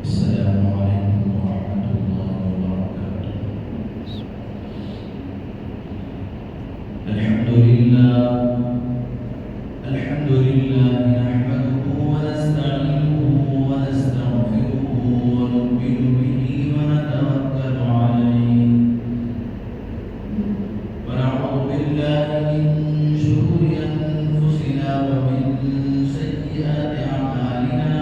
السلام عليكم ورحمة الله وبركاته. الحمد لله نحمده ونستعينه ونستغفره ونؤمن به ونتوكل عليه ونعوذ بالله من شرور أنفسنا ومن سيئات أعمالنا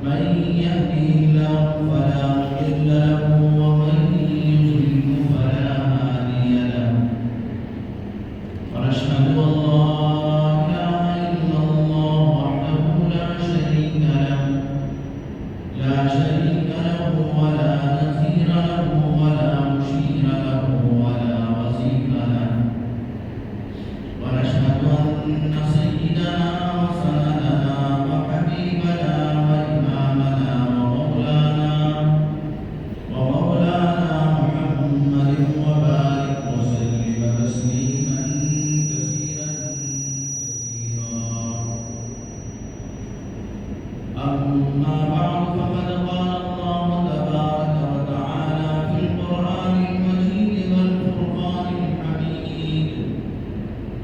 من يهده الله فلا مضل له ومن يضلل فلا هادي له ونشهد أن لا إله إلا الله وحده لا شريك له ولا نظير له ولا مشير له ولا وزير له ونشهد أن سيدنا وسندنا وحبيبنا وإمامنا ومولانا محمد وبارك وسلم تسليما كثيرا أما بعد فقد قال الله تبارك وتعالى في القرآن المجيد والفرقان الحميد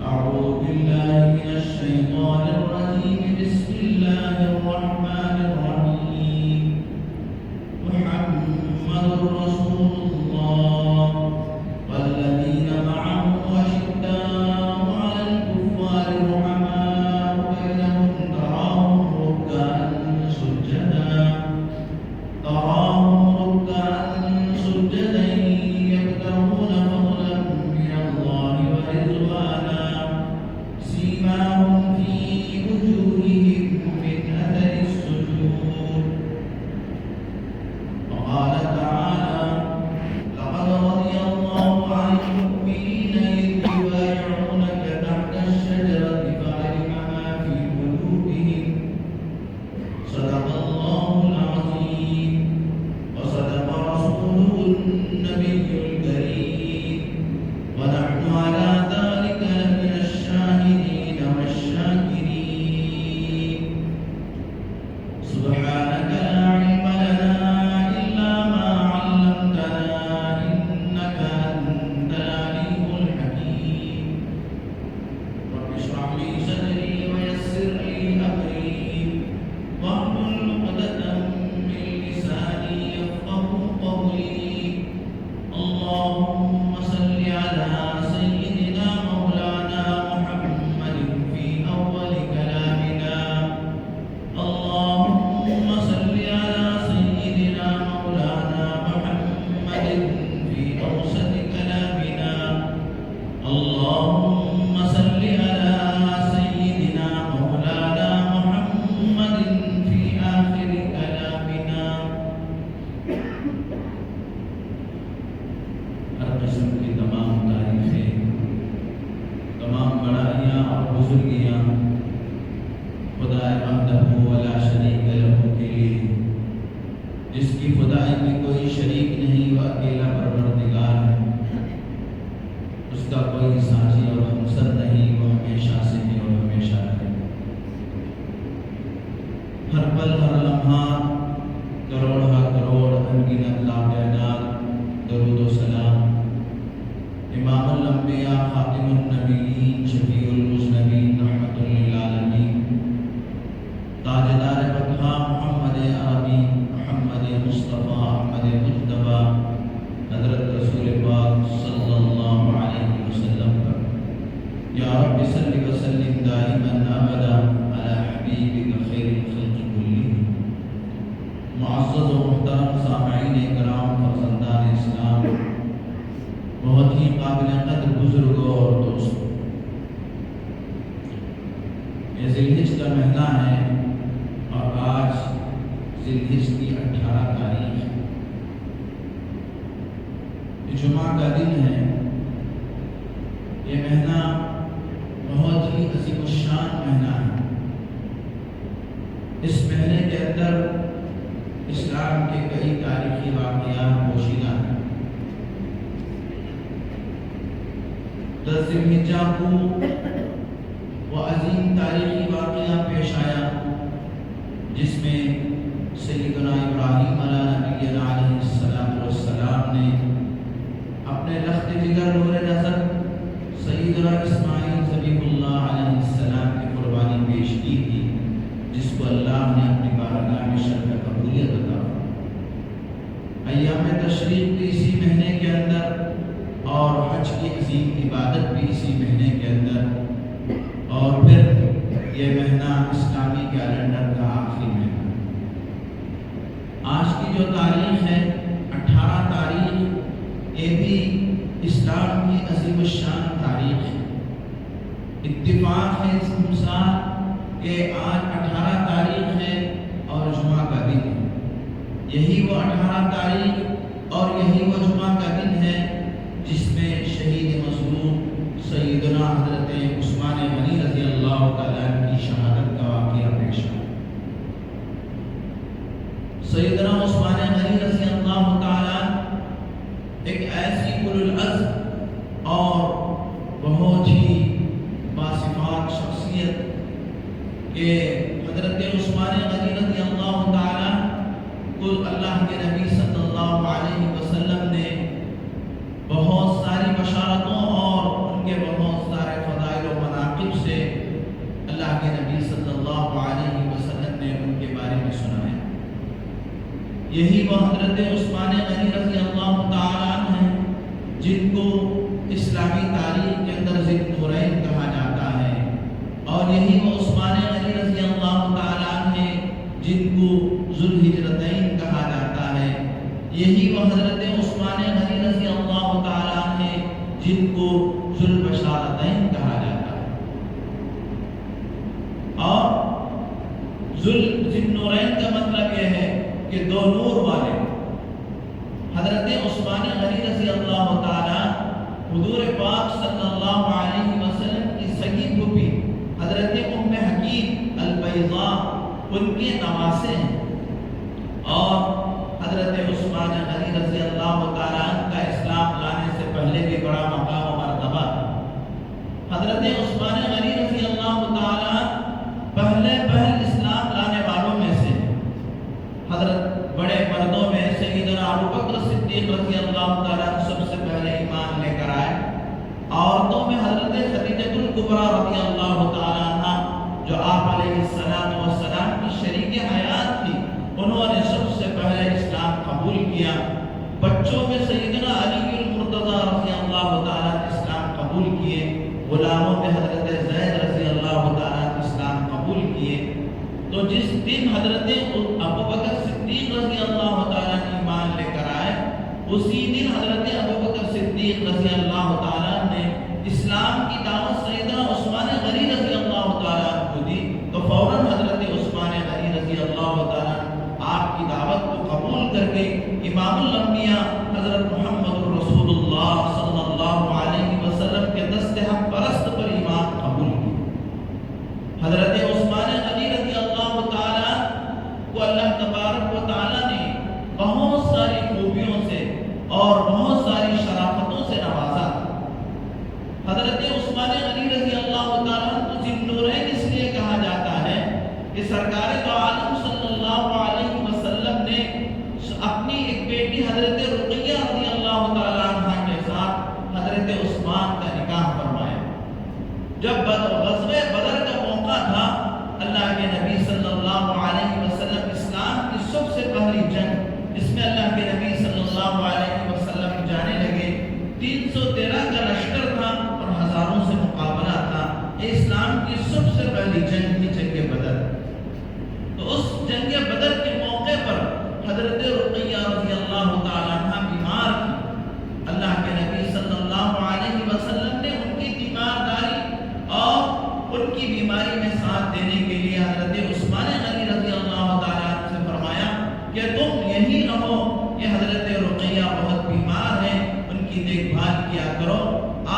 أعوذ بالله من الشيطان الرجيم بسم الله الرحمن الرحيم محمد رسول الله والذين معه أشداء على الكفار رحماء بينهم تراهم ركعا سجدا يبتغون فضلا من الله ورضوانا سيماهم في وجوههم من أثر السجود وقال تعالى لقد رضي الله عن المؤمنين إذ يبايعونك تحت الشجرة فعلم ما في قلوبهم صدق الله العظيم وصدق رسوله النبي الكريم ونحن على ذلك لمن الشاهدين والشاكرين سبحانك لا علم لنا إلا ما علمتنا إنك أنت العليم الحكيم رب اشرح لي صدري ويسر لي أمري واحلل عقدة من لساني يفقهوا قولي اللهم صل على سيدنا مولانا محمد في أول كلامنا اللهم صل على سيدنا مولانا محمد في أوسط كلامنا اللهم صل على سيدنا مولانا محمد في آخر كلامنا ہر قسم کی تمام تعریفیں تمام بڑائیاں اور بزرگیاں خدا وحدہ ولا شریک لہ کے لیے جس کی خدائی میں کوئی شریک نہیں وہ اکیلا پروردگار ہے اس کا کوئی ساجی اور ہمسر نہیں وہ ہمیشہ سے ہے اور ہمیشہ رہے ہر پل ہر لمحہ کروڑ انگنت لامعداد درود و سلام امام الانبیاء خاتم النبیین شفیع المذنبین رحمت للعالمین تاجدار بطحا محمد عربی محمد مصطفیٰ احمد مجتبی حضرت رسول پاک صلی اللہ علیہ وسلم پر یا رب صلی وسلم دائما ابدا علی حبیبک خیر الخلق کلہم معزز و محترم سامعین کرام فرزندان اسلام بہت ہی قابل قدر بزرگوں اور دوستوں یہ ذی الحج کا مہینہ ہے اور آج ذی الحج کی 18 تاریخ ہے یہ جمعہ کا دن ہے یہ مہینہ بہت ہی عظیم الشان مہینہ ہے اس مہینے کے اندر اسلام کے کئی تاریخی واقعات پوشیدہ ہیں 10 ذی الحجہ کو وہ عظیم تاریخی واقعہ پیش آیا جس میں سیدنا جگر نور نظر سیدنا اسماعیل ذبیح اللہ علیہ السلام کی قربانی پیش کی تھی، جس کو اللہ نے اپنی بارگاہ میں شرف قبولیت عطا فرمائی۔ ایام تشریق بھی اسی مہینے کے اندر اور حج کی عظیم عبادت بھی اسی مہینے کے اندر، اور پھر یہ مہینہ اسلامی کیلنڈر کا آخری مہینہ۔ آج کی جو تاریخ ہے 18 تاریخ، یہ بھی اسلام کی عظیم الشان تاریخ ہے۔ اتفاق ہے اس مسال کہ آج 18 تاریخ ہے اور جمعہ کا دن ہے۔ یہی وہ 18 تاریخ اور یہی وہ جمعہ کا دن ہے جس میں شہید مظلوم سیدنا حضرت عثمان غنی رضی اللہ تعالیٰ کی شہادت کا واقعہ پیش آیا۔ سیدنا عثمان غنی رضی اللہ تعالیٰ ایک ایسی اولو العزم اور بہت ہی باصفات شخصیت کہ حضرت عثمان غنی رضی اللہ تعالیٰ کو اللہ کے نبی صلی اللہ علیہ وسلم نے بہت ساری بشارتوں اور ان کے بہت سارے فضائل و مناقب سے اللہ کے نبی صلی اللہ علیہ وسلم نے ان کے بارے میں سنایا۔ یہی وہ حضرت عثمان غنی رضی اللہ تعالیٰ عنہ ہیں جن کو اسلامی تاریخ کے اندر ذی النورین کہا جاتا ہے، اور یہی وہ عثمان غنی رضی اللہ تعالیٰ عنہ ہیں جن کو ذو الہجرتین کہا جاتا ہے۔ یہی وہ حضرت عثمان غنی رضی اللہ تعالیٰ عنہ ہیں جن کو ذو البشارتین کہا جاتا ہے۔ اور ذو النورین کا مطلب یہ ہے کہ دو نور والے۔ حضرت عثمان غنی رضی اللہ تعالیٰ حضور پاک صلی اللہ علیہ وسلم کی سگی پھوپھی حضرت ام حکیم البیضاء ان کے نواسے ہیں، اور حضرت عثمان غنی رضی اللہ تعالیٰ کا اسلام لانے سے پہلے بھی بڑا مقام و مرتبہ۔ حضرت عثمان غنی رضی اللہ تعالیٰ پہلے اسلام لانے والوں میں سے، حضرت بڑے مردوں میں سیدنا ابو بکر صدیق رضی اللہ تعالیٰ سب سے پہلے ایمان لے کر آئے۔ عورتوں میں حضرت خدیجہ الکبریٰ رضی اللہ تعالیٰ عنہ جو آپ علیہ السلام کی شریک حیات تھی، انہوں نے سب سے پہلے اسلام قبول کیا۔ بچوں میں سیدنا علی المرتضیٰ رضی اللہ تعالیٰ اسلام قبول کیے۔ غلاموں میں حضرت زید رضی اللہ تعالیٰ اسلام قبول کیے۔ تو جس دن حضرت ابو بکر صدیق رضی اللہ تعالیٰ ایمان لے کر آئے، اسی دن حضرت ابو بکر صدیق رضی اللہ تعالیٰ نے اسلام کی دعوت سیدنا عثمان غنی رضی اللہ تعالیٰ کو دی، تو فوراً حضرت عثمان غنی رضی اللہ تعالیٰ آپ کی دعوت کو قبول کر کے امام الانبیاء حضرت محمد رسول اللہ صلی اللہ علیہ وسلم کے دست حق پرست پر ایمان قبول کی۔ حضرت عثمان غنی رضی اللہ تعالیٰ کو اللہ تبارک و تعالیٰ نے بہت ساری خوبیوں سے اور بہت ساری شرافتوں سے نوازا۔ حضرت عثمان غنی رضی اللہ تعالیٰ کو ذی النورین اس لیے کہا جاتا ہے کہ سرکار دو عالم صلی اللہ علیہ وسلم نے اپنی ایک بیٹی حضرت رقیہ رضی اللہ تعالیٰ عنہ کے ساتھ حضرت عثمان کا نکاح فرمایا۔ جب غزوہ بدر کا موقع تھا، اللہ کے نبی صلی اللہ علیہ وسلم اسلام کی سب سے پہلی جنگ جس میں اللہ کے نبی صلی اللہ علیہ وسلم جانے لگے، 313 کا لشکر تھا اور ہزاروں سے مقابلہ تھا۔ یہ اسلام کی سب سے پہلی جنگ تھی، جنگ بدر۔ تو اس جنگ بدر کے موقع پر حضرت رقیہ رضی اللہ تعالیٰ عنہ بیمار تھی۔ اللہ کے نبی صلی اللہ علیہ وسلم نے ان کی تیمارداری اور ان کی بیماری میں ساتھ دینے کے لیے حضرت عثمان غنی رضی اللہ تعالیٰ عنہ سے فرمایا کہ تم یہی رہو، یہ حضرت رقیہ بہت بیمار ہے، ان کی دیکھ بھال کیا کرو،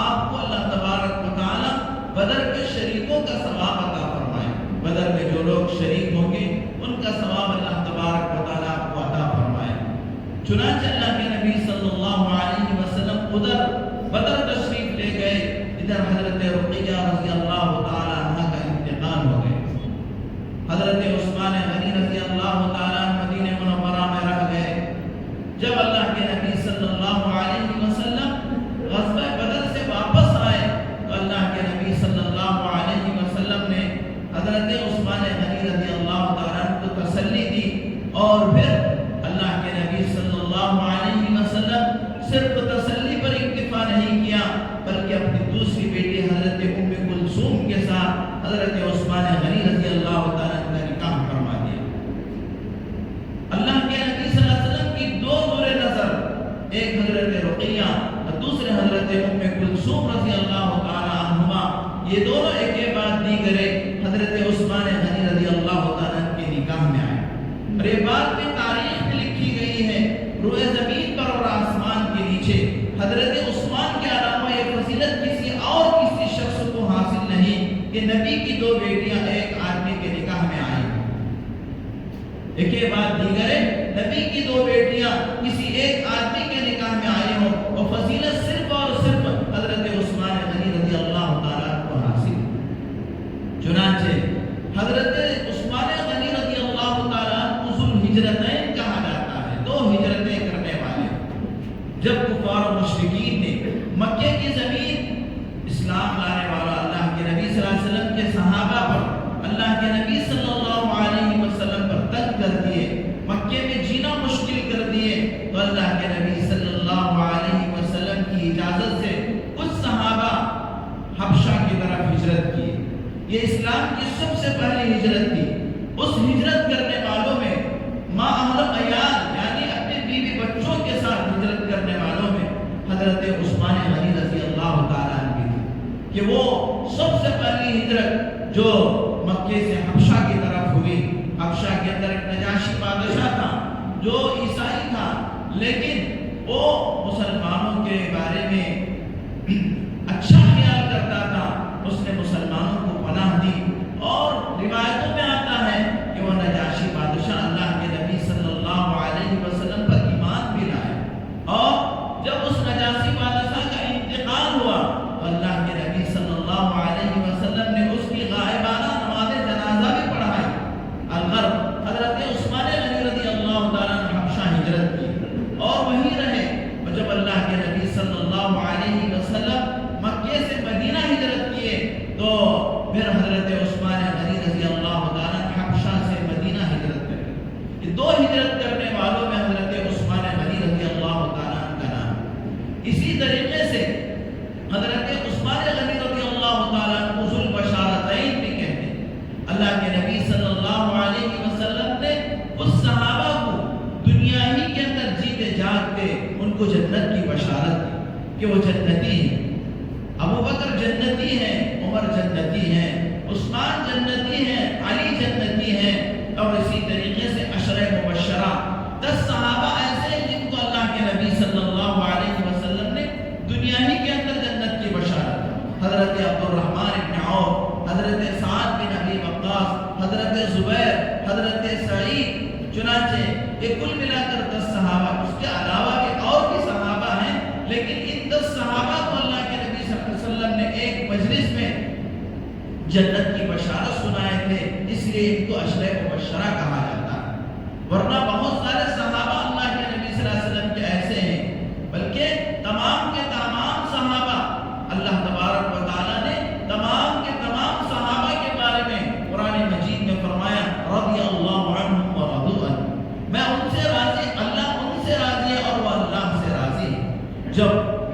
آپ کو اللہ تبارک و تعالیٰ بدر کے شریکوں کا ثواب عطا فرمائے۔ بدر میں جو لوگ شریک ہوں گے ان کا ثواب اللہ تبارک و تعالیٰ آپ کو عطا فرمائے۔ چنانچہ اللہ کے نبی صلی اللہ علیہ وسلم ادھر بدر تشریف لے گئے، ادھر حضرت رقیہ رضی اللہ تعالیٰ عنہ کا انتقال ہو گئے۔ حضرت عثمان غنی رضی اللہ تعالیٰ مدینہ منورہ میں رہ گئے۔ جب اللہ کے نبی صلی اللہ علیہ وسلم غزوہ اور پھر اللہ کے نبی صلی اللہ علیہ وسلم صرف تسلی پر اکتفا نہیں کیا بلکہ اپنی دوسری بیٹی حضرت ام کلثوم کے ساتھ حضرت عثمان غنی رضی اللہ تعالیٰ عنہ کا نکاح فرما دیا۔ اللہ کے نبی صلی اللہ علیہ وسلم کی دو نور نظر، ایک حضرت رقیہ اور دوسرے حضرت ام کلثوم رضی اللہ تعالیٰ عنہما، یہ دونوں ایک کے بعد دیگرے حضرت عثمان غنی رضی اللہ تعالیٰ عنہ کے نکاح میں آئے۔ اور یہ بات میں تاریخ میں لکھی گئی ہے، روئے زمین پر اور آسمان کے نیچے حضرت عثمان کے علاوہ یہ فضیلت کسی اور کسی شخص کو حاصل نہیں کہ نبی کی دو بیٹیاں ایک آدمی کے نکاح میں آئیں، ایک کے بعد دیگرے نبی کی دو بیٹیاں کسی ایک آدمی کے نکاح میں آئے ہوں، اور فضیلت صرف اور صرف حضرت عثمان غنی رضی اللہ تعالیٰ کو حاصل۔ چنانچہ حضرت عثمان غنی رضی اللہ تعالیٰ کو ذوالہجرتین کہا جاتا ہے، دو ہجرتیں کرنے والے۔ جب کفار و مشرکین نے مکے کی زمین اسلام لانے والا اللہ کے نبی صلی اللہ علیہ وسلم کے صحابہ پر، اللہ کے نبی صلی اللہ علیہ وسلم پر تنگ کر دیے، مکے میں جینا مشکل کر دیے، تو اللہ کے نبی صلی اللہ علیہ وسلم کی اجازت سے کچھ صحابہ حبشہ کی طرف ہجرت کی۔ یہ اسلام کی سب سے پہلی ہجرت تھی۔ اس ہجرت کرنے والوں میں ماں اہل عیال یعنی اپنے بیوی بچوں کے ساتھ ہجرت کرنے والوں میں حضرت عثمان غنی رضی اللہ تعالیٰ عنہ بھی تھی، کہ وہ سب سے پہلی ہجرت جو مکے سے حبشہ کی طرف ہوئی۔ حبشہ کے اندر ایک نجاشی بادشاہ تھا جو عیسائی تھا، لیکن وہ مسلمانوں کے بارے میں اچھا خیال کرتا تھا۔ اس نے مسلمانوں کو پناہ دی، اور روایتوں میں آتا ہے کہ وہ نجاشی بادشاہ اللہ کے نبی صلی اللہ علیہ وسلم پر ایمان بھی لائے، اور جب اس نجاشی بادشاہ کا انتقال ہوا تو اللہ کے نبی صلی اللہ علیہ وسلم نے اس کی غائبانہ نماز جنازہ بھی پڑھائی۔ الغرب حضرت عثمان غنی رضی اللہ تعالیٰ نے حبشہ ہجرت کی اور وہیں رہے، اور جب اللہ کے نبی صلی اللہ علیہ وسلم مکے سے مدینہ ہجرت کیے تو پھر حضرت عثمان غنی رضی اللہ تعالیٰ حبشہ سے مدینہ ہجرت کرے۔ یہ دو ہجرت کرنے والوں میں حضرت عثمان غنی رضی اللہ تعالیٰ کا نام۔ اسی طریقے سے حضرت عثمان غنی رضی اللہ تعالیٰ کو ذوالبشارتین بھی کہتے ہیں۔ اللہ کے نبی صلی اللہ علیہ وسلم نے اس صحابہ کو دنیا ہی کے اندر جیتے جاگتے ان کو جنت کی بشارت دی کہ وہ جنتی ہیں۔ ابو بکر جنتی ہیں، عمر جنتی ہیں، عثمان جنتی ہیں، علی جنتی ہیں، اور اسی طریقے سے عشرہ مبشرہ 10 صحابہ ایسے ہیں جن کو اللہ کے نبی صلی اللہ علیہ وسلم نے دنیا ہی کے اندر جنت کی بشارت۔ حضرت عبد الرحمن بن عوف، حضرت سعد بن ابی وقاص، حضرت زبیر، حضرت سعید، چنانچہ یہ کل ملا کر 10 صحابہ، اس کے علاوہ بھی اور بھی صحابہ ہیں، لیکن ان 10 صحابہ کو اللہ کے نبی صلی اللہ علیہ وسلم نے ایک مجلس میں جنت کی بشارت سنائے تھے، اس لیے ان کو عشرہ مبشرہ کہا جاتا ہے۔ ورنہ بہت سارے صحابہ اللہ کے نبی صلی اللہ علیہ وسلم کے ایسے ہیں، بلکہ تمام کے تمام صحابہ، اللہ تبارک و تعالیٰ نے تمام کے تمام صحابہ کے بارے میں قرآن مجید میں فرمایا رضی اللہ عنہم ورضوا عنہ، میں ان سے راضی، اللہ ان سے راضی ہے اور وہ اللہ سے راضی ہے۔ جب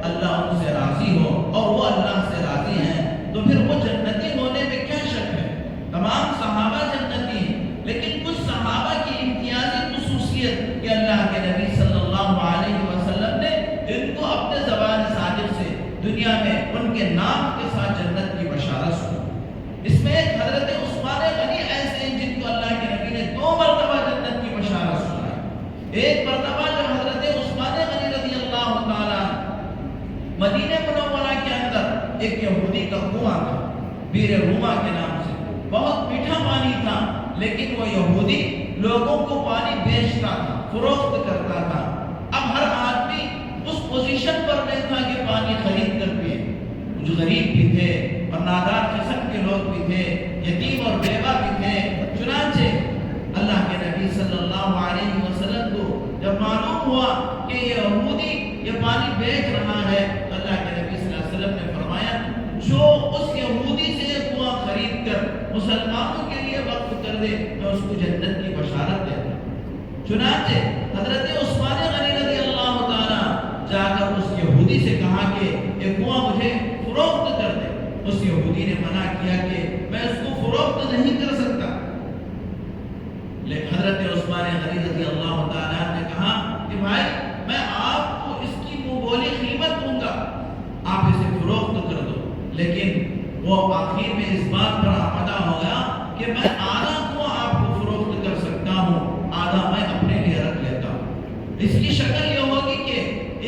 اللہ ان سے راضی ہو اور وہ اللہ سے راضی ہیں تو پھر وہ جنتی ہونے میں کیا شک ہے؟ تمام صحابہ جنتی ہیں، لیکن کچھ صحابہ کی امتیازی خصوصیت کہ اللہ کے نبی صلی اللہ علیہ وسلم نے ان کو اپنے زبان صادق سے دنیا میں ان کے نام کے ساتھ جنت کی بشارت سنی۔ اس میں ایک حضرت عثمان غنی ایسے ہیں جن کو اللہ کے نبی نے 2 مرتبہ جنت کی بشارت سنائی۔ ایک مرتبہ جب حضرت عثمان غنی رضی اللہ تعالیٰ مدینہ منورہ کے اندر ایک یہودی کا کنواں تھا، بیر روما کے نام سے، بہت میٹھا پانی تھا، لیکن وہ یہودی لوگوں کو پانی بیچتا تھا، فروخت کرتا تھا۔ اب ہر آدمی اس پوزیشن پر نہیں تھا کہ پانی خرید کر پیے، جو غریب بھی تھے اور نادار قسم کے لوگ بھی تھے، یتیم اور بیوہ بھی تھے۔ چنانچہ اللہ کے نبی صلی اللہ علیہ وسلم کو جب معلوم ہوا کہ یہ یہودی یہ پانی بیچ رہا ہے تو اللہ کے نبی صلی اللہ علیہ وسلم نے فرمایا جو اس یہودی سے کنواں خرید کر مسلمانوں کے لیے وقف کر دے میں اس کو جنت کی بشارت دیتا ہوں۔ چنانچہ حضرت عثمان غنی رضی اللہ تعالیٰ جا کر اس یہودی سے کہا کہ یہ کنواں مجھے فروخت کر دے. اس یہودی نے منع کیا کہ میں اس کو فروخت نہیں کر سکتا. لیکن حضرت عثمان غنی رضی اللہ تعالیٰ نے کہا کہ بھائی میں آپ کو اس کی منہ بولی قیمت دوں گا, آپ اسے فروخت کر دو. لیکن وہ آخر میں اس بات پر آمادہ ہو گیا کہ میں آدھا کنواں آپ کو فروخت کر سکتا ہوں, آدھا میں اپنے لیے رکھ لیتا ہوں. اس کی شکل یہ ہوگی کہ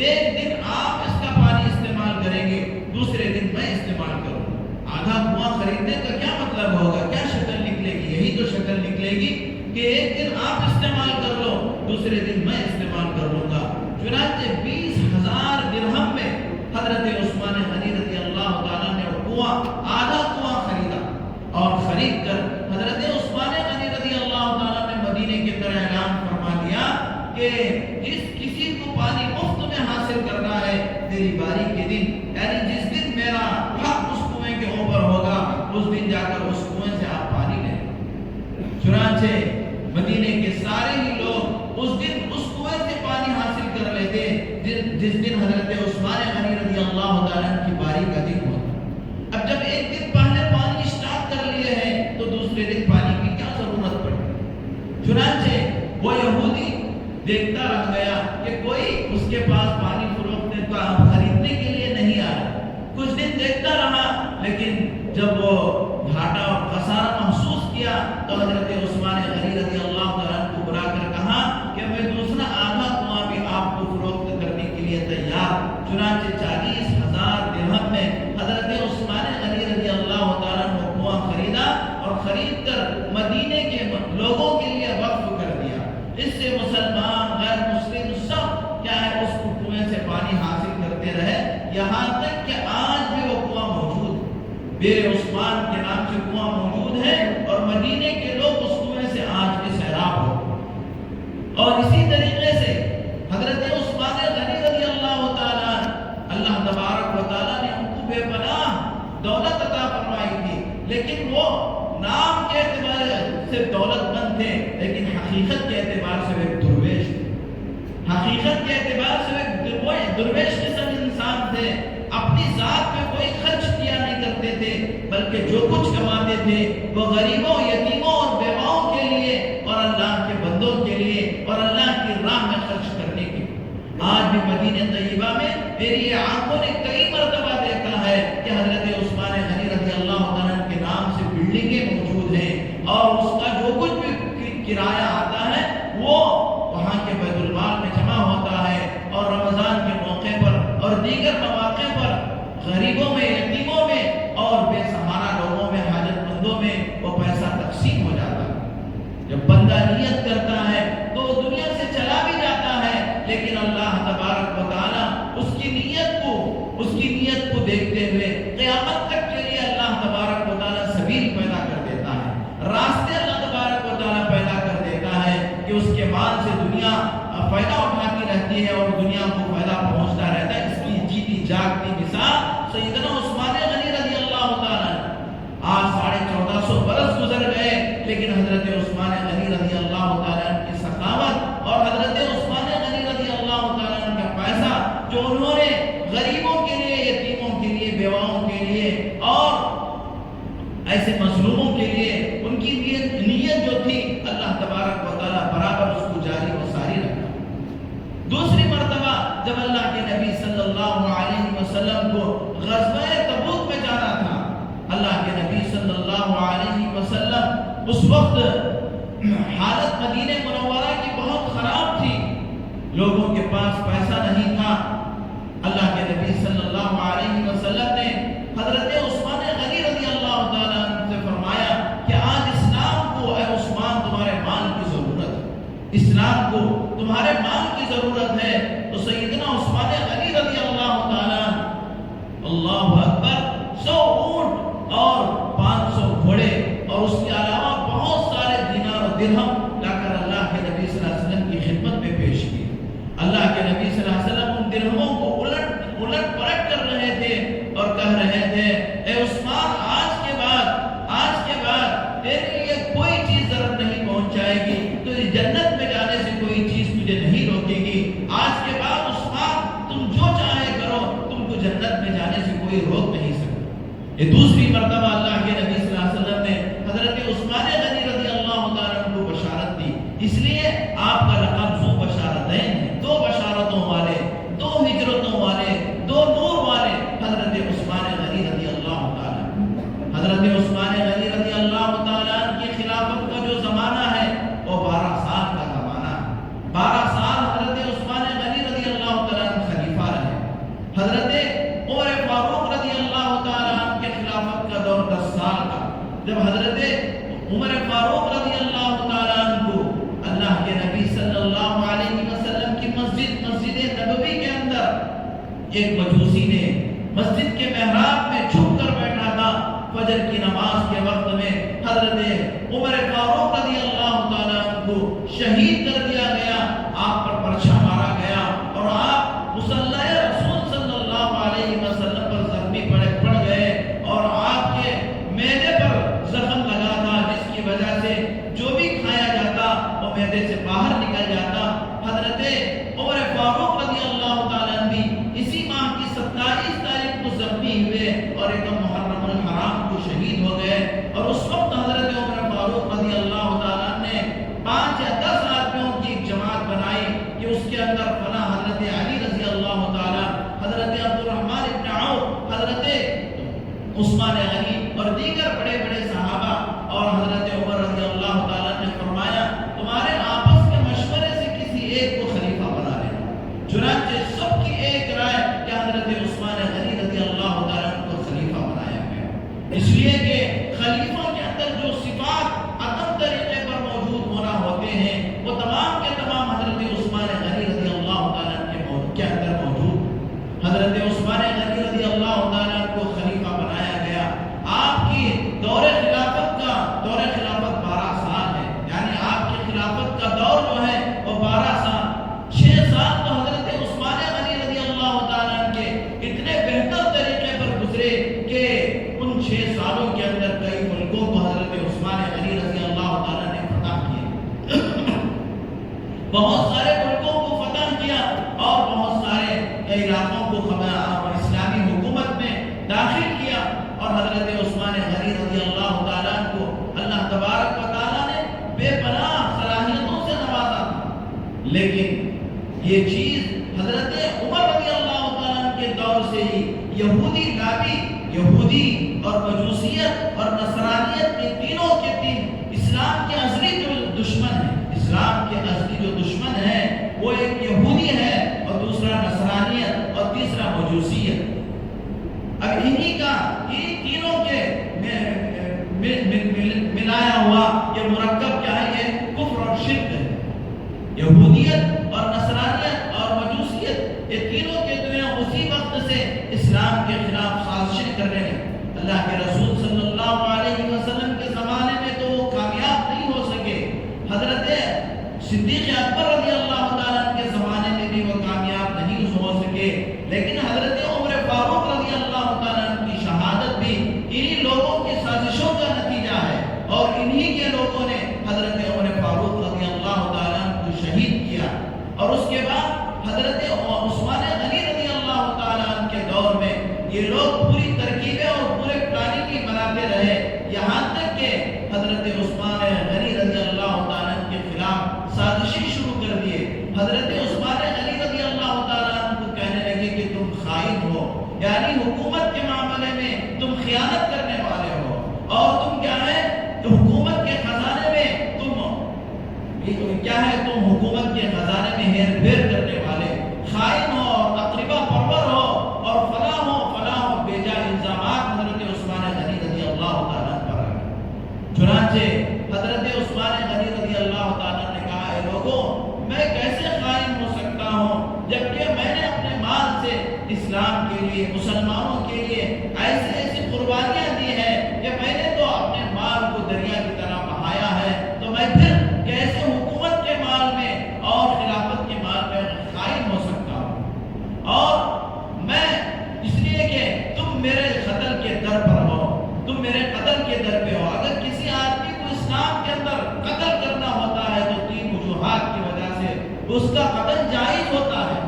ایک دن آپ اس کا پانی استعمال کریں گے, دوسرے دن میں استعمال کروں. آدھا کنواں خریدنے کا کیا مطلب ہوگا, کیا شکل نکلے گی؟ یہی تو شکل نکلے گی کہ ایک دن آپ استعمال کر لو, دوسرے دن میں استعمال کر لوں گا. چنانچہ 20,000 درہم میں حضرت عثمان غنی رضی اللہ تعالیٰ نے کنواں, آدھا کنواں خریدا, اور خرید کر حضرت عثمان غنی رضی اللہ تعالیٰ نے مدینے کے اندر اعلان فرما دیا کہ جس کسی کو پانی مفت میں حاصل کرنا ہے, تیری باری کے دن, یعنی جس دن میرا حق اس کنویں کے اوپر ہوگا, اس دن جا کر اس کنویں سے آپ پانی لیں. چنانچہ مدینے کے سارے ہی لوگ اس دن اس کنویں سے پانی حاصل کر لیتے جس دن حضرت عثمان غنی رضی اللہ تعالیٰ کی باری کا دن ہوتا. اب جب ایک دن پہلے پانی اسٹارٹ کر لیے ہیں تو دوسرے دن پانی کی کیا ضرورت پڑی. چنانچہ وہ یہودی دیکھتا رہ گیا کہ کوئی اس کے پاس پانی فروخت خریدنے کے لیے نہیں آیا. کچھ دن دیکھتا رہا, لیکن جب وہ گھاٹا اور خسارہ محسوس کیا تو حضرت عثمان غنی رضی اللہ تعالیٰ کو بلا کر کہا کہ میں دوسرا آدھا کنواں بھی آپ کو فروخت کرنے کے لیے تیار. چنانچہ 40,000 درہم میں حضرت عثمان غنی رضی اللہ تعالیٰ نے کنواں خریدا اور خرید کر مدینے کے لوگوں کے لیے وقف کر دیا. اس سے مسلمان غیر مسلم سب کیا ہے اس کنویں سے پانی حاصل کرتے رہے, یہاں تک کہ آج بھی وہ کنواں موجود ہے. بیر عثمان کے نام سے کنواں موجود ہے اور مدینے کے لوگ اس کنویں سے آج بھی سیراب ہو. اور اسی طریقے سے حضرت عثمان غنی رضی اللہ تعالیٰ, اللہ تبارک و تعالیٰ نے ان کو بے پناہ دولت عطا فرمائی تھی, لیکن وہ نام کے اعتبار سے دولت مند تھے, لیکن حقیقت کے اعتبار سے وہ ایک درویش تھے. حقیقت کے اعتبار سے وہ ایک درویش قسم انسان تھے. اپنی ذات پہ کوئی خرچ کیا نہیں کرتے تھے, بلکہ جو کچھ کماتے تھے وہ غریبوں, یتیموں اور بیواؤں کے لیے اور اللہ کے بندوں کے لیے اور اللہ کی راہ میں خرچ کرنے کے. آج بھی مدینہ طیبہ میں میری یہ آنکھوں نے کئی مرتبہ دیکھا ہے کہ حضرت عثمان غنی رضی اللہ تعالیٰ کے نام سے بلڈنگیں موجود ہیں, اور اس کا جو کچھ بھی کرایہ آتا ہے وہ وہاں کے بیت المال میں جمع ہوتا ہے, اور رمضان کے موقع پر اور دیگر مواقع پر غریبوں میں, یتیموں میں اور بے سہارا لوگوں میں, حاجت مندوں میں وہ پیسہ تقسیم ہو جاتا ہے. جب بندہ نیت کرتا ہے تو وہ دنیا سے چلا بھی جاتا ہے, لیکن اللہ تبارک و تعالیٰ اس کی نیت کو دیکھتے ہوئے قیامت تک کے لیے اللہ تبارک و تعالیٰ سبیل پیدا کر دیتا ہے, راستے اللہ تبارک و تعالیٰ پیدا کر دیتا ہے کہ اس کے مال سے دنیا فائدہ اٹھاتی رہتی ہے اور دنیا کو فائدہ پہنچتا رہتا ہے. اس کی جیتی جاگتی مثال سیدنا عثمان غنی رضی اللہ تعالیٰ. آج 1450 برس گزر گئے, لیکن حضرت عثمان غنی رضی اللہ تعالیٰ کی سخاوت اور حضرت عثمان غنی رضی اللہ تعالیٰ کا پیسہ جو انہوں نے غریبوں کے لیے, یتیموں کے لیے, بیواؤں کے لیے اور ایسے مظلوموں کے لیے, ان کی نیت جو تھی اللہ تبارک و تعالیٰ برابر اس کو جاری و ساری رکھا. دوسری مرتبہ جب اللہ کے نبی صلی اللہ علیہ وسلم کو غزوہ تبوک میں جانا تھا, اللہ کے نبی صلی اللہ علیہ وسلم اس وقت حالت مدینہ منورہ کی بہت خراب تھی, لوگوں کے پاس پیسہ نہیں تھا. اللہ کے نبی صلی اللہ علیہ وسلم نے حضرت عثمان غنی رضی اللہ تعالیٰ عنہ سے فرمایا کہ آج اسلام کو, اے عثمان, تمہارے مال کی ضرورت ہے, اسلام کو تمہارے مال کی ضرورت ہے. تو سیدنا عثمان غنی رضی اللہ تعالیٰ, اللہ اکبر, 100 اونٹ اور 500 گھوڑے اور اس کے علاوہ بہت سارے دینار و درہم لا کر اللہ کے نبی صلی اللہ علیہ وسلم کی خدمت میں پیش کیے. اللہ کے نبی صلی اللہ علیہ وسلم ان درہموں کو الٹ پلٹ کر رہے تھے اور کہہ رہے تھے, اے عثمان, آج کے بعد تیرے لیے کوئی چیز ضرورت نہیں پہنچ جائے گی, تو جنت میں جانے سے کوئی یہ دوسری مرتبہ اللہ کے نبی صلی اللہ علیہ وسلم نے حضرت عثمان غنی رضی اللہ تعالیٰ عنہ کو بشارت دی. اس لیے آپ کا لقب ذو بشارتین ہے، دو بشارتوں والے، دو ہجرتوں والے، دو نور والے حضرت عثمان غنی رضی اللہ تعالیٰ. حضرت عثمان غنی رضی اللہ تعالیٰ کی خلافت کا جو زمانہ ہے وہ 12 سال کا زمانہ ہے. 12 سال حضرت عثمان غنی رضی اللہ تعالیٰ خلیفہ رہے. حضرت عمر فاروق رضی اللہ تعالیٰ کے خلافت کا دور 10 سال کا. جب حضرت عمر فاروق رضی اللہ تعالیٰ کو اللہ کے نبی صلی اللہ علیہ وسلم کی مسجد نبوی کے اندر ایک مجوسی نے مسجد کے محراب میں چھپ کر بیٹھا تھا. فجر کی نماز کے وقت میں حضرت عمر فاروق رضی اللہ تعالیٰ کو شہید کر دیا گیا. آپ پر پرچہ مارا گیا اور آپ مصلی رسول صلی اللہ علیہ وسلم پر زخمی پڑ گئے اور آپ کے معدے پر زخم لگا تھا، جس کی وجہ سے جو بھی کھایا جاتا وہ معدے سے باہر نکل جاتا. حضرت عمر فاروق رضی اللہ تعالیٰ بھی اسی ماہ کی 27 تاریخ کو زخمی ہوئے اور ایک محرم الحرام کو شہید ہو گئے. اور اس وقت حضرت عمر فاروق رضی اللہ تعالیٰ نے 5 یا 10 آدمیوں کی ایک جماعت بنائی کہ اس کے اندر فلاں حضرت علی رضی اللہ تعالیٰ، حضرت عبد الرحمن ابن عوف، حضرت عثمان غنی اور دیگر بڑے بڑے صحابہ. اور حضرت عمر رضی اللہ تعالیٰ نے فرمایا تمہارے آپس کے مشورے سے کسی ایک کو خلیفہ بنا لینا. چنانچہ سب کی ایک رائے کہ حضرت عثمان غنی رضی اللہ تعالیٰ کو خلیفہ بنایا گیا. اس لیے کہ خلیفوں کے اندر جو صفات عدم طریقے پر موجود ہونا ہوتے ہیں وہ تمام کے تمام حضرت عثمان غنی رضی اللہ تعالیٰ کے اندر موجود. حضرت عثمان غنی رضی اللہ تعالیٰ کو خلیفہ بنایا گیا. آپ کی دور خلافت 12 سال ہے، یعنی آپ کی خلافت کا دور جو ہے وہ 12 سال. 6 سال تو حضرت عثمان غنی رضی اللہ تعالیٰ کے اتنے بہتر طریقے پر گزرے کہ ان 6 سالوں کے اندر کئی ملکوں کو حضرت عثمان غنی رضی اللہ تعالیٰ نے فتح کیا. بہت سارے ملکوں کو فتح کیا اور بہت سارے علاقوں کو اسلامی حکومت میں داخل کیا. اور حضرت عثمان غنی رضی اللہ تعالیٰ کو اللہ تبارک و تعالیٰ نے بے پناہ صلاحیتوں سے نوازا تھا. لیکن یہ چیز حضرت عمر رضی اللہ تعالیٰ کے دور سے ہی یہودی لابی، یہودی اور مجوسیت اور نصرانیت کے تینوں کے تین اسلام کے اصلی جو دشمن ہیں، اسلام کے اصلی جو دشمن ہے وہ ایک یہودی ہے اور دوسرا نصرانیت اور تیسرا مجوسیت. اب انہی کا یہ تینوں کے ملایا ہوا یہ مرکب کیا ہے؟ یہ کفر اور شرک ہے. یہودیت اور نصرانیت اور مجوسیت یہ تینوں کے جو ہیں اسی وقت سے اسلام کے خلاف سازشیں کر رہے ہیں. اللہ کے رسول صلی اللہ علیہ وسلم کے زمانے میں تو وہ کامیاب نہیں ہو سکے. حضرت صدیق اکبر رضی اللہ تعالیٰ کے زمانے میں بھی وہ کامیاب نہیں ہو سکے. لیکن حضرت عمر فاروق رضی اللہ تعالیٰ کی شہادت بھی انہی لوگوں کی سازشوں کا نتیجہ ہے اور انہی کے لوگوں نے حضرت عمر فاروق رضی اللہ تعالیٰ کو شہید کیا. اور اس کے بعد حضرت عثمان غنی رضی اللہ تعالیٰ کے دور میں یہ لوگ پوری ترکیبیں اور پورے پلاننگ بناتے رہے، یہاں تک کہ حضرت عثمان غنی رضی اللہ تعالیٰ کے خلاف سازشیں شروع کر دیے. حضرت عثمان غنی رضی اللہ تعالیٰ کو کہنے لگے کہ تم خائن ہو، یعنی حکومت کے معاملے میں تم خیانت کرنے والے ہو، اور تم کیا ہے حکومت کے خزانے میں تم حکومت کے خزانے میں ہیر پھیر کرنے والے خائن ہو اور اقربا پرور ہو اور فلاں ہو بیجا الزامات حضرت عثمان غنی رضی اللہ تعالیٰ پر آئے. چنانچہ حضرت عثمان غنی رضی اللہ تعالیٰ نے کہا اے لوگوں میں کیسے خائن ہو سکتا ہوں جبکہ میں نے اپنے مال سے اسلام کے لیے، مسلمانوں کے لیے ایسی قربانیاں دی ہیں کہ میں نے تو اپنے مال کو دریا کی طرح بہایا ہے، تو میں پھر کیسے حکومت کے مال میں اور خلافت کے مال میں خائن ہو سکتا ہوں؟ اور میں اس لیے کہ تم میرے قتل کے در پر ہو، تم میرے قتل کے در پہ ہو. اگر کسی آدمی کو اسلام کے اندر قتل کرنا ہوتا ہے تو 3 وجوہات کی وجہ سے اس کا قتل جائز ہوتا ہے.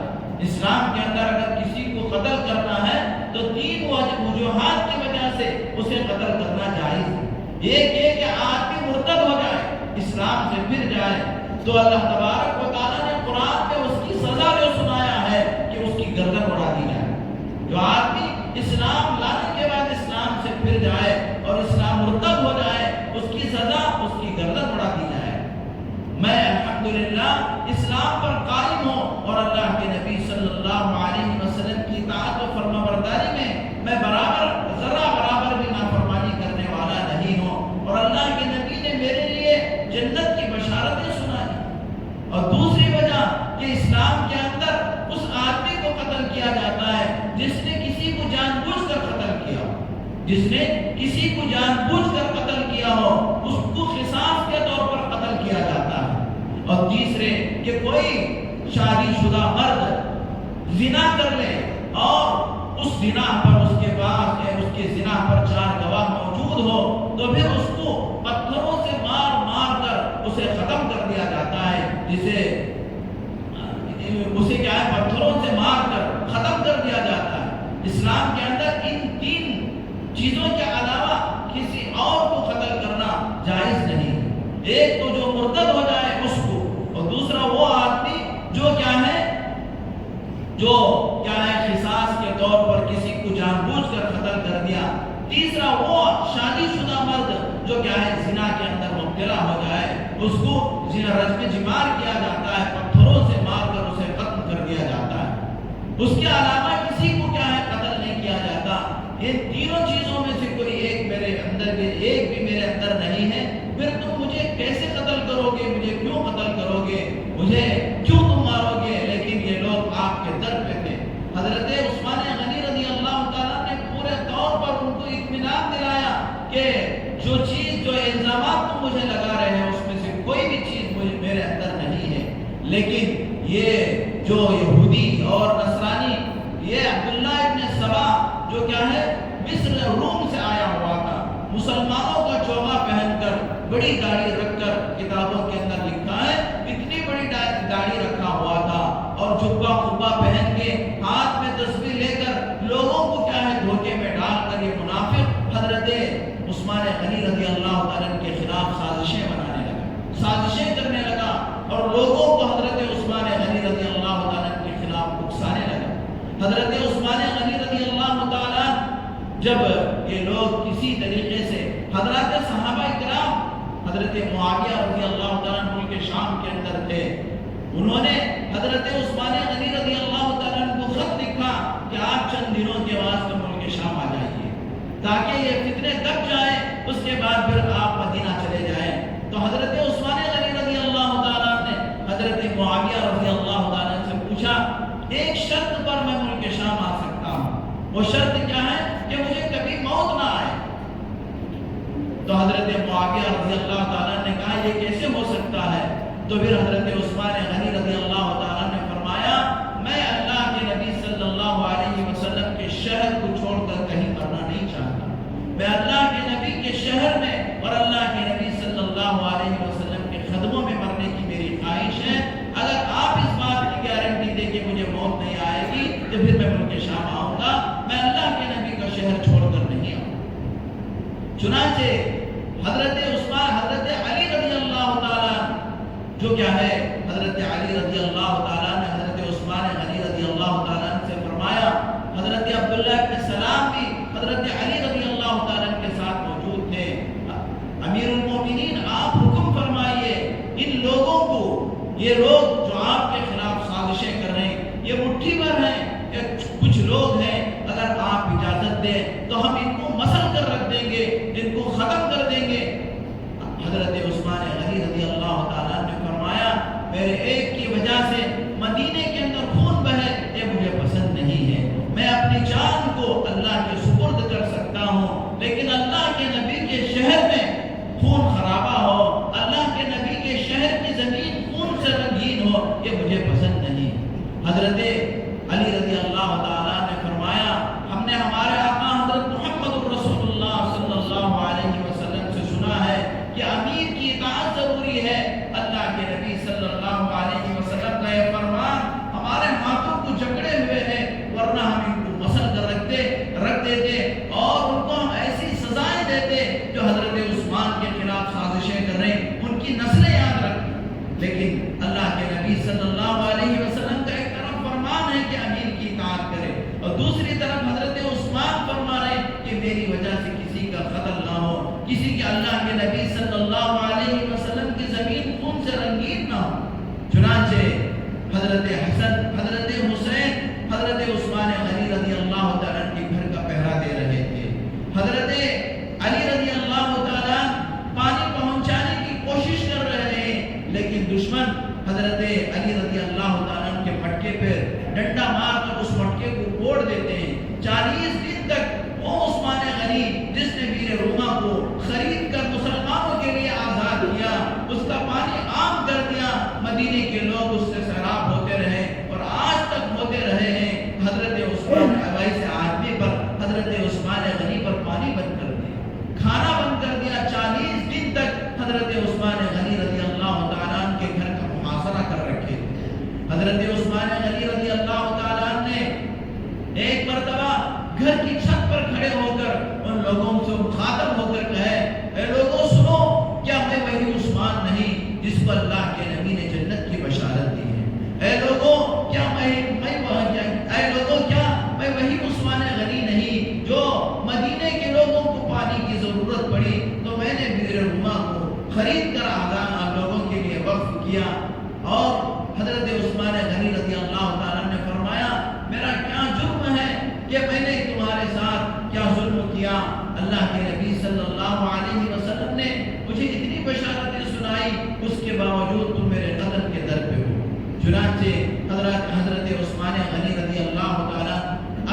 اسلام کے اندر اگر کسی کو قتل کرنا ہے تو 3 وجوہات کی وجہ سے اسے قتل کرنا جائز ہے۔ ایک یہ کہ آدمی مرتد ہو جائے، اسلام سے پھر جائے، تو اللہ تبارک و تعالیٰ نے قرآن میں اس کی سزا جو سنایا ہے کہ اس کی گردن اڑا دی جائے۔ جو آدمی اسلام لانے کے بعد اسلام سے پھر جائے اور اسلام مرتد ہو جائے، اس کی سزا اس کی گردن اڑا دی جائے۔ میں الحمدللہ اسلام پر قائم ہوں اور اللہ کے نبی صلی اللہ علیہ وسلم کی اطاعت و فرمانبرداری میں ذرا برابر بھی نافرمانی کرنے والا نہیں ہوں، اور اللہ کے نبی نے میرے لیے جنت کی بشارتیں سنائی۔ اور دوسری وجہ کہ اسلام کے اندر اس آدمی کو قتل کیا جاتا ہے جس نے کسی کو جان بوجھ کر قتل کیا ہو، جس نے کسی کو جان بوجھ کر قتل کیا ہو، اس کو قصاص کے طور پر قتل کیا جاتا ہے۔ اور تیسرے کہ کوئی شادی شدہ مرد زنا کر لے اور اس زنا پر اس کے بعد اس کے زنا پر 4 گواہ موجود ہو، تو پھر اس کو پتھروں سے مار مار کر اسے ختم کر دیا جاتا ہے، اسے کیا ہے پتھروں سے مار کر ختم کر دیا جاتا ہے۔ اسلام کے اندر ان 3 چیزوں کے علاوہ کسی اور کو قتل کرنا جائز نہیں۔ ایک تو جو مرتد ہو جائے اس کو، اور دوسرا وہ آدمی جو کیا ہے قصاص کے طور پر کسی کو جان بوجھ کر قتل کر دیا، تیسرا وہ شادی شدہ مرد جو کیا ہے زنا کے اندر مبتلا ہو جائے، اس کو رجم جمار کیا جاتا ہے، پتھروں سے مار کر اسے ختم کر دیا جاتا ہے۔ اس کے علاوہ کسی کو کیا ہے قتل نہیں کیا جاتا۔ ان تینوں چیزوں میں سے کوئی ایک بھی میرے اندر نہیں ہے، پھر تم مجھے کیسے قتل کرو گے؟ مجھے کیوں قتل کرو گے؟ مجھے کیوں تم مارو گے؟ لیکن یہ لوگ آپ کے در پہ تھے۔ حضرت عثمان غنی رضی اللہ تعالیٰ نے پورے طور پر ان کو اطمینان دلایا کہ جو الزامات تم مجھے لگا رہے ہیں اس میں سے کوئی بھی چیز میرے اندر نہیں ہے، لیکن یہ جو یہودی اور نصرانی، یہ عبداللہ ابن سبا جو کیا ہے مصر روم سے آیا ہوا تھا، مسلمانوں کا چوغا پہن کر، بڑی داڑھی رکھ کر، کتابوں کے اندر لکھا ہے اتنی بڑی داڑھی رکھا ہوا تھا، اور جبہ قبہ پہن کے ہاتھ میں تسبیح لے کر لوگوں کو کیا ہے دھوکے میں ڈال کر یہ منافق حضرت عثمان غنی رضی اللہ تعالیٰ کے خلاف سازشیں بنانے لگا، سازشیں کرنے لگا، اور لوگوں کو حضرت عثمان غنی رضی اللہ تعالیٰ کے خلاف اکسانے لگا۔ حضرت عثمان غنی رضی اللہ تعالیٰ جب یہ لوگ کسی طریقے سے حضرات صحابہ کرام، حضرت معاویہ رضی اللہ تعالیٰ ملک شام کے اندر تھے، انہوں نے حضرت عثمان غنی رضی اللہ تعالیٰ کو خط لکھا کہ آپ چند دنوں کے واسطے ملک شام آ جائیے تاکہ یہ فتنے دب جائیں، اس کے بعد پھر آپ مدینہ چلے جائیں۔ تو حضرت عثمان غنی رضی اللہ تعالیٰ نے حضرت معاویہ رضی اللہ تعالیٰ سے پوچھا، ایک شرط پر میں ملک شام آ سکتا ہوں، وہ شرط کیا ہے کہ مجھے کبھی موت نہ آئے۔ تو حضرت معاویہ رضی اللہ تعالیٰ نے کہا یہ کیسے ہو سکتا ہے؟ تو پھر حضرت عثمان غنی رضی اللہ تعالیٰ نے فرمایا، میں اللہ کے نبی صلی اللہ علیہ وسلم کے شہر کو چھوڑ کر کہیں مرنا نہیں چاہتا، میں اللہ کے نبی کے شہر میں اور اللہ کے نبی صلی اللہ علیہ وسلم کے خدموں میں مرنے کی میری خواہش ہے۔ اگر آپ اس بات کی گارنٹی دیں کہ مجھے موت نہیں آئے گی تو پھر میں ملک شام آؤں گا، میں اللہ کے نبی کا شہر چھوڑ کر نہیں آؤں گا۔ چنانچہ حضرت علی رضی اللہ تعالیٰ جو کیا ہے حضرت علی رضی اللہ تعالیٰ نے حضرت عثمان غنی رضی اللہ تعالیٰ سے فرمایا، حضرت عبداللہ ابن سلام بھی حضرت علی رضی اللہ تعالیٰ کے ساتھ موجود تھے۔ امیر المومنین آپ حکم فرمائیے ان لوگوں کو، یہ لوگ جو آپ کے خلاف سازشیں کر رہے ہیں یہ مٹھی بھر ہیں، کچھ لوگ ہیں، اگر آپ اجازت دیں تو ہم ان کو مسل کر رکھ دیں گے، ان کو ختم کر دیں گے۔ حضرت عثمان غنی رضی اللہ تعالیٰ نے فرمایا، میرے ایک کی وجہ سے مدینے کے اندر خون بہے یہ مجھے پسند نہیں ہے، میں اپنی جان کو اللہ کے سپرد کر سکتا ہوں، لیکن اللہ کے نبی کے شہر میں خون خرابہ ہو، اللہ کے نبی کے شہر کی زمین خون سے رنگین ہو، یہ مجھے پسند نہیں۔ حضرت علی رضی اللہ تعالیٰ نے فرمایا، ہم نے ہمارے آقا حضرت محمد رسول اللہ صلی اللہ علیہ وسلم سے سنا ہے کہ امیر کی اطاعت ضروری ہے۔ اللہ کے نبی صلی اللہ علیہ وسلم کا یہ فرمان ہمارے ہاتھوں کو جکڑے ہوئے ہیں، ورنہ ہم ان کو مسل کر رکھتے صلی اللہ علیہ وسلم کا ایک طرف فرمان ہے کہ امیر کی اطاعت کرے، اور دوسری طرف حضرت عثمان فرما رہے کہ میری وجہ سے کسی کا قتل نہ ہو، کسی کے اللہ کے نبی صلی اللہ علیہ وسلم کی زمین خون سے رنگین نہ ہو۔ چنانچہ حضرت حسن، حضرت حسین، حضرت عثمان غنی رضی اللہ تعالیٰ کے گھر کا پہرا دے رہے تھے۔ حضرت علی رضی اللہ تعالیٰ پانی پہنچانے کی کوشش کر رہے ہیں، لیکن دشمن حضرت علی رضی اللہ تعالیٰ کے مٹکے پہ ڈنڈا مار کر اس مٹکے کو توڑ دیتے ہیں۔ 40 دن تک وہ عثمان غنی جس نے ویر روما کو خرید کر مسلمانوں کے لیے آزاد کیا، اس کا پانی عام کر دیا، مدینے کے لوگ اس سے سیراب ہوتے رہے اور آج تک ہوتے رہے ہیں۔ حضرت عثمان سے آدمی پر حضرت عثمان غنی پر پانی بند کر دیا، کھانا بند کر دیا۔ 40 دن تک حضرت عثمان غنی رضی اللہ تعالیٰ کے گھر کا محاصرہ کر رکھے۔ حضرت عثمان غنی رضی اللہ تعالیٰ نے ایک مرتبہ گھر کی چھت پر کھڑے ہو کر ان لوگوں سے مخاطب ہو کر کہے، اے لوگوں سنو، کیا میں وہی عثمان نہیں جس کو اللہ کے نبی نے جنت کی بشارت دی ہے؟ اے لوگوں کیا میں وہی عثمان غنی نہیں جو مدینے کے لوگوں کو پانی کی ضرورت پڑی تو میں نے بئر روما کو خرید کر آزاد لوگوں کے لیے وقف کیا؟ اور حضرت عثمان غنی رضی اللہ تعالیٰ نے فرمایا، میرا کیا جرم ہے کہ میں نے تمہارے ساتھ کیا ظلم کیا؟ اللہ کے نبی صلی اللہ علیہ وسلم نے مجھے اتنی بشارتیں سنائی، اس کے باوجود تم میرے قتل کے در پہ ہو۔ چنانچہ حضرت عثمان غنی رضی اللہ تعالیٰ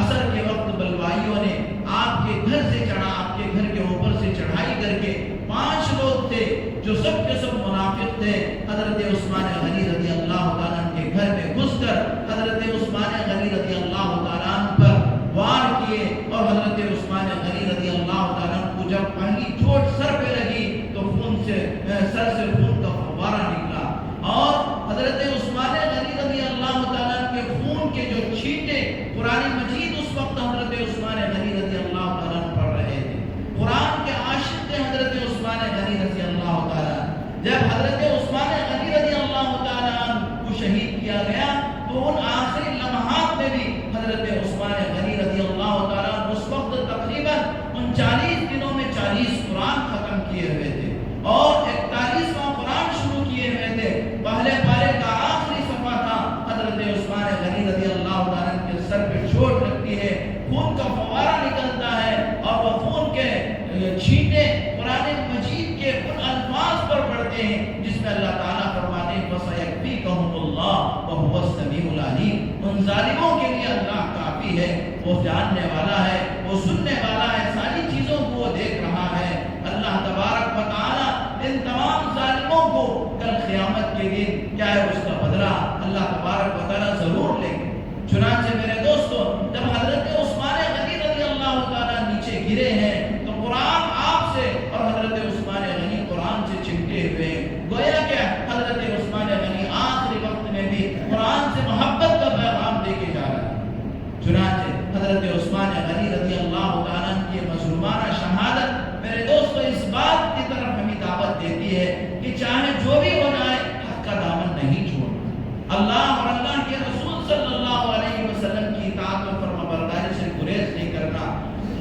عصر کے وقت بلوائیوں نے آپ کے گھر سے چڑھا، آپ کے گھر کے اوپر سے چڑھائی کر کے 5 لوگ تھے جو سب کے سب منافق تھے، حضرت عثمان غنی رضی اللہ تعالیٰ کے گھر میں گھس کر حضرت عثمان غنی رضی اللہ تعالیٰ پر وار کیے، اور حضرت عثمان غنی رضی اللہ تعالیٰ کو جب پہلی چوٹ سر پہ لگی تو سر سے خون کا فوارہ نکلا، اور حضرت عثمان غنی رضی اللہ تعالیٰ کے خون کے جو چھینٹے قرآن مجید اس وقت حضرت عثمان غنی رضی اللہ تعالیٰ پڑھ رہے تھے، قرآن کے عاشق تھے حضرت عثمان غنی رضی اللہ تعالیٰ۔ جب حضرت عثمان غنی رضی اللہ تعالیٰ کو شہید کیا گیا تو ان آخری لمحات میں بھی حضرت عثمان غنی رضی اللہ تعالیٰ اس وقت تقریباً 39 دنوں میں 40 قرآن ختم کیے ہوئے تھے اور 41واں قرآن شروع کیے ہوئے تھے۔ پہلے پارے کا آخری صفحہ تھا، حضرت عثمان غنی رضی اللہ تعالیٰ کے سر پہ چوٹ لگتی ہے، خون کا فوارہ نکلتا ہے، اور وہ خون کے چھینٹے قرآن مجید کے ان الفاظ پر پڑھتے ہیں جس میں اللہ تعالیٰ فرماتے ہیں فَسَيَكْفِيكَهُمُ اللَّهُ وَهُوَ السَّمِيعُ الْعَلِيمُ۔ ان ظالموں کے لیے اللہ کافی ہے، وہ جاننے والا ہے، وہ سننے والا ہے، ساری چیزوں کو وہ دیکھ رہا ہے۔ اللہ تبارک و تعالیٰ ان تمام ظالموں کو کل قیامت کے دن کیا ہے اس کا بدلہ اللہ تبارک و تعالیٰ ضرور لیں گے۔ چنانچہ میرے دوستو، جب حضرت عثمان غنی رضی اللہ تعالیٰ نیچے گرے ہیں تو قرآن آپ سے اور حضرت عثمان غنی قرآن سے چمٹے ہوئے ہیں، گویا کہ حضرت عثمان غنی آخری وقت میں بھی قرآن سے محبت کا پیغام دے کے جا رہا ہے۔ چنانچہ حضرت عثمان غنی رضی اللہ تعالیٰ کی مظلومانہ شہادت میرے دوستو اس بات کی طرف ہمیں دعوت دیتی ہے کہ چاہے جو بھی ہو جائے حق کا دامن نہیں چھوڑنا، اللہ اور اللہ کے رسول صلی اللہ علیہ وسلم کی اطاعت و فرمانبرداری سے گریز نہیں کرنا۔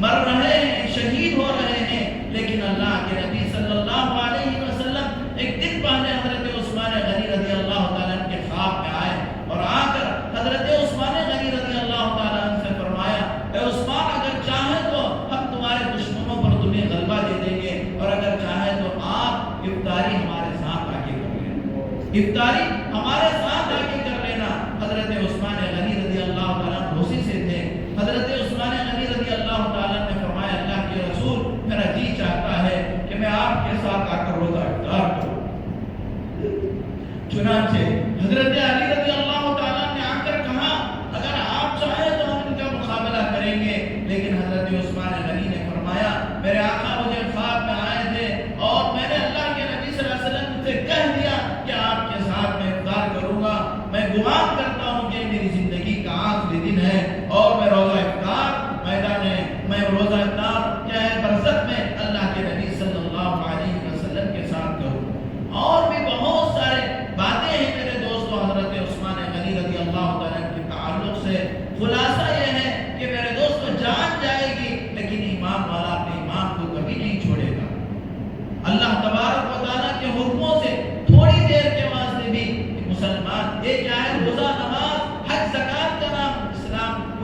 مر رہے ہیں، شہید ہو رہے ہیں، لیکن اللہ کے نبی صلی اللہ علیہ وسلم ایک دن پہلے حضرت عثمان غنی رضی اللہ تعالیٰ کے خواب میں آئے اور آ کر حضرت عثمان غنی رضی اللہ تعالیٰ سے فرمایا، اے عثمان اگر چاہیں تو ہم تمہارے دشمنوں پر تمہیں غلبہ دے دیں گے، اور اگر چاہیں تو آپ افطاری ہمارے ساتھ آ کے کر لینا، افطاری ہمارے ساتھ آ کے کر لینا۔ حضرت عثمان غنی رضی اللہ تعالیٰ روسی سے تھے۔ حضرت عثمان غنی رضی اللہ تعالیٰ نے فرمایا، اللہ کے رسول میرا جی چاہتا ہے کہ میں آپ کے ساتھ آ کر روزہ افطار کروں۔ چنانچہ حضرت علی رضی اللہ تعالیٰ نے آ کر کہا، اگر آپ چاہیں تو ہم ان کا مقابلہ کریں گے، لیکن حضرت عثمان غنی نے فرمایا، میرے آقا مجھے خواب میں آئے تھے اور میں نے اللہ کے نبی صلی اللہ علیہ وسلم سے کہہ دیا کہ آپ کے ساتھ میں افطار کروں گا، میں گمان کرتا ہوں کہ میری زندگی کا آخری دن ہے اور میں روزہ افطار کیا ہے برزخ میں اللہ کے نبی صلی اللہ علیہ وسلم کے ساتھ کروں۔ اور بھی بہت سارے باتیں ہیں میرے دوستو حضرت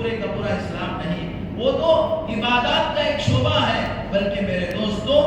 پورے کا پورا اسلام نہیں، وہ تو عبادات کا ایک شعبہ ہے، بلکہ میرے دوستو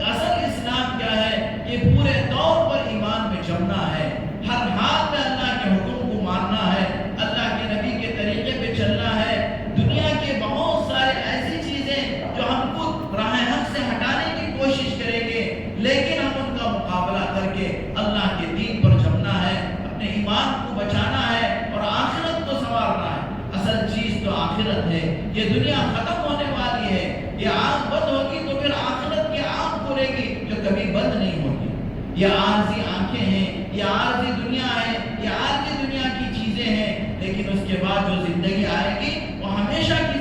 اصل اسلام کیا ہے؟ یہ پورے طور پر ایمان میں جمنا ہے، ہر حال میں اللہ کے حکم کو ماننا ہے، اللہ کے نبی کے طریقے پہ چلنا ہے۔ دنیا کے بہت سارے ایسی چیزیں جو ہم خود راہ حق سے ہٹانے کی کوشش کریں گے، لیکن ہم ان کا مقابلہ کر کے اللہ کے دین پر جمنا ہے، اپنے ایمان کو بچانا ہے اور آخرت کو سنوارنا ہے۔ اصل چیز تو آخرت ہے، یہ دنیا ختم ہونے والی ہے، یہ آنکھ بند ہوگی تو پھر آخرت کی آنکھ کھلے گی جو کبھی بند نہیں ہوگی۔ یہ عارضی آنکھیں ہیں، یہ عارضی دنیا ہے، یہ عارضی دنیا کی چیزیں ہیں، لیکن اس کے بعد جو زندگی آئے گی وہ ہمیشہ کی